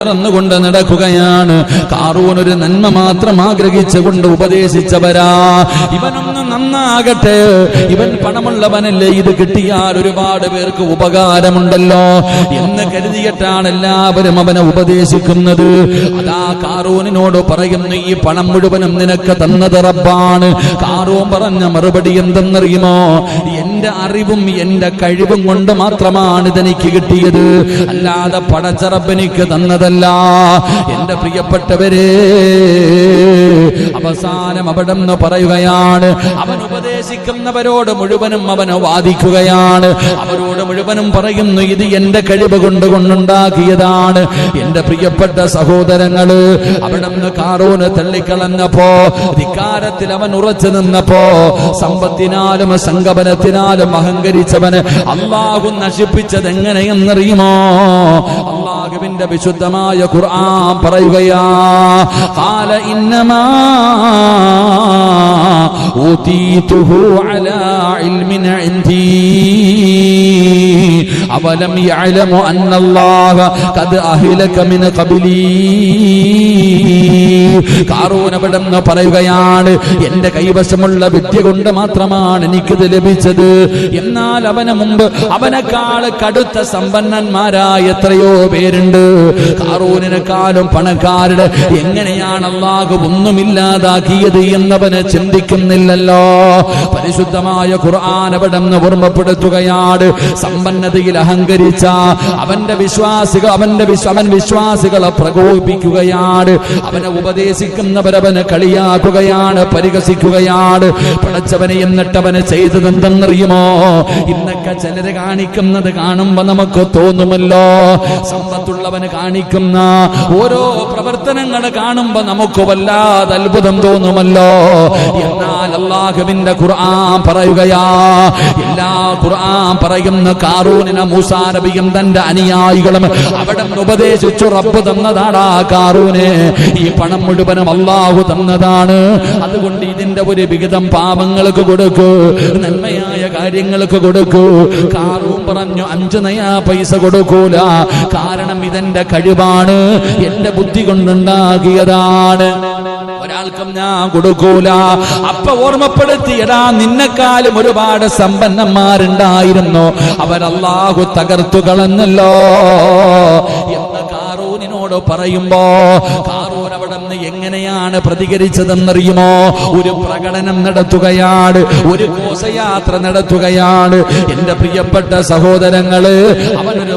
കൊണ്ട് നടക്കുകയാണ്. ഖാറൂൻ ഒരു നന്മ മാത്രം ആഗ്രഹിച്ചുകൊണ്ട് ഉപദേശിച്ചവരാ. ഇവനൊന്ന് നന്നാകട്ടെ, ഇവൻ പണമുള്ളവനല്ലേ, ഇത് കിട്ടിയാൽ ഒരുപാട് പേർക്ക് ഉപകാരമുണ്ടല്ലോ എന്ന് കരുതിയിട്ടാണ് എല്ലാവരും അവനെ ഉപദേശിക്കുന്നത്. അതാ ഖാറൂനിനോട് പറയുന്നു, ഈ പണം മുഴുവനും നിനക്ക് തന്നത് റബ്ബാണ്. ഖാറൂൻ പറഞ്ഞ മറുപടി എന്തെന്നറിയുമോ? എന്റെ അറിവും എന്റെ കഴിവും കൊണ്ട് മാത്രമാണ് ഇതെനിക്ക് കിട്ടിയത്, അല്ലാതെ പടച്ച റബ്ബെനിക്ക് തന്നത്. എന്റെ പ്രിയപ്പെട്ടവരെ, അവസാനം അവിടെ നിന്ന് പറയുകയാണ്, അവൻ ഉപദേശിക്കുന്നവരോട് മുഴുവനും അവനെ വാദിക്കുകയാണ്. അവരോട് മുഴുവനും പറയുന്നു, ഇത് എന്റെ കഴിവ് കൊണ്ടുണ്ടാക്കിയതാണ്. എന്റെ പ്രിയപ്പെട്ട സഹോദരങ്ങള്, അവിടെ നിന്ന് ഖാറൂന് തള്ളിക്കളഞ്ഞപ്പോ, ധിക്കാരത്തിൽ അവൻ ഉറച്ചു നിന്നപ്പോ, സമ്പത്തിനാലും സംഗമനത്തിനാലും അഹങ്കരിച്ചവന് അല്ലാഹു നശിപ്പിച്ചത് എങ്ങനെയെന്നറിയുമോ? അല്ലാഹുവിന്റെ വിശുദ്ധമായ ഖുർആൻ പറയുകയാ, ഖാല ഇന്നമാ ഊതീതുഹു അലാ ഇൽമിൻ ഇൻദീ അവലം യഅലമു അന്നല്ലാഹ ഖദ് അഹ്ലക മിൻ ഖബ്ലീ. ഖാറൂൻ അവിടെന്ന് പറയുകയാണ്, എന്റെ കൈവശമുള്ള വിദ്യ കൊണ്ട് മാത്രമാണ് എനിക്കിത് ലഭിച്ചത്. എന്നാൽ അവന് മുമ്പ് അവനെക്കാൾ കടുത്ത സമ്പന്നന്മാരായ എത്രയോ പേരുണ്ട്. ഖാറൂനിനെക്കാളും പണക്കാരുടെ എങ്ങനെയാണ് അല്ലാഹു ഒന്നുമില്ലാതാക്കിയത് എന്നവന് ചിന്തിക്കുന്നില്ലല്ലോ. പരിശുദ്ധമായ ഖുർആൻ അവിടെ നിന്ന് ഓർമ്മപ്പെടുത്തുകയാണ്, സമ്പന്നതയിൽ അഹങ്കരിച്ച അവന്റെ വിശ്വാസികളെ പ്രകോപിപ്പിക്കുകയാണ്. അവനെ ഉപദേശിക്കുന്നവരവനെ കളിയാക്കുകയാണ്, പരിഹസിക്കുകയാണ്. പടച്ചവനെ എന്നിട്ടവന് ചെയ്തതെന്തെന്നറിയുമോ? ഇന്നൊക്കെ ചിലര് കാണിക്കുന്നത് കാണുമ്പോ നമുക്ക് തോന്നുമല്ലോ, സമ്പത്തുള്ളവന് കാണിക്കുന്ന ഓരോ പ്രവർത്തനങ്ങൾ കാണുമ്പോ നമുക്ക് വല്ലാതെ അത്ഭുതം തോന്നുമല്ലോ. എന്നാൽ അല്ലാഹുവിന്റെ ഖുർആൻ പറയുകയാ, എല്ലാ ഖുർആൻ പറയുന്ന ഖാറൂനിനെ മൂസാ നബിയും തന്റെ അനുയായികളും അവിടെ ഉപദേശിച്ചു, റബ്ബ് തന്നതാടാ ഖാറൂനെ, ഈ പണം മുഴുവനും അല്ലാഹു തന്നതാണ്. അതുകൊണ്ട് ഇതിന്റെ ഒരു വിഹിതം പാപങ്ങൾക്ക് കൊടുക്കൂ, നന്മയായ കാര്യങ്ങൾക്ക് കൊടുക്കൂ. ഖാറൂൻ പറഞ്ഞു, 5 നയാ പൈസ കൊടുക്കൂല, കാരണം ഇതെന്റെ കഴിവാണ്, എന്റെ ബുദ്ധി കൊണ്ടുണ്ടാക്കിയതാണ്, ഒരാൾക്കും ഞാൻ കൊടുക്കൂല. അപ്പൊ ഓർമ്മപ്പെടുത്തിയടാ, നിന്നെക്കാളും ഒരുപാട് സമ്പന്നന്മാരുണ്ടായിരുന്നു, അവരല്ലാഹു തകർത്തു കളഞ്ഞല്ലോ എന്ന് ഖാറൂനിനോട് പറയുമ്പോ, ഖാറൂൻ അവിടെ നിന്ന് എങ്ങനെയാണ് പ്രതികരിച്ചതെന്നറിയുമോ? ഒരു പ്രകടനം നടത്തുകയാണ്, ഒരു ഘോഷയാത്ര നടത്തുകയാണ്. എന്റെ പ്രിയപ്പെട്ട സഹോദരങ്ങള്, അവനൊരു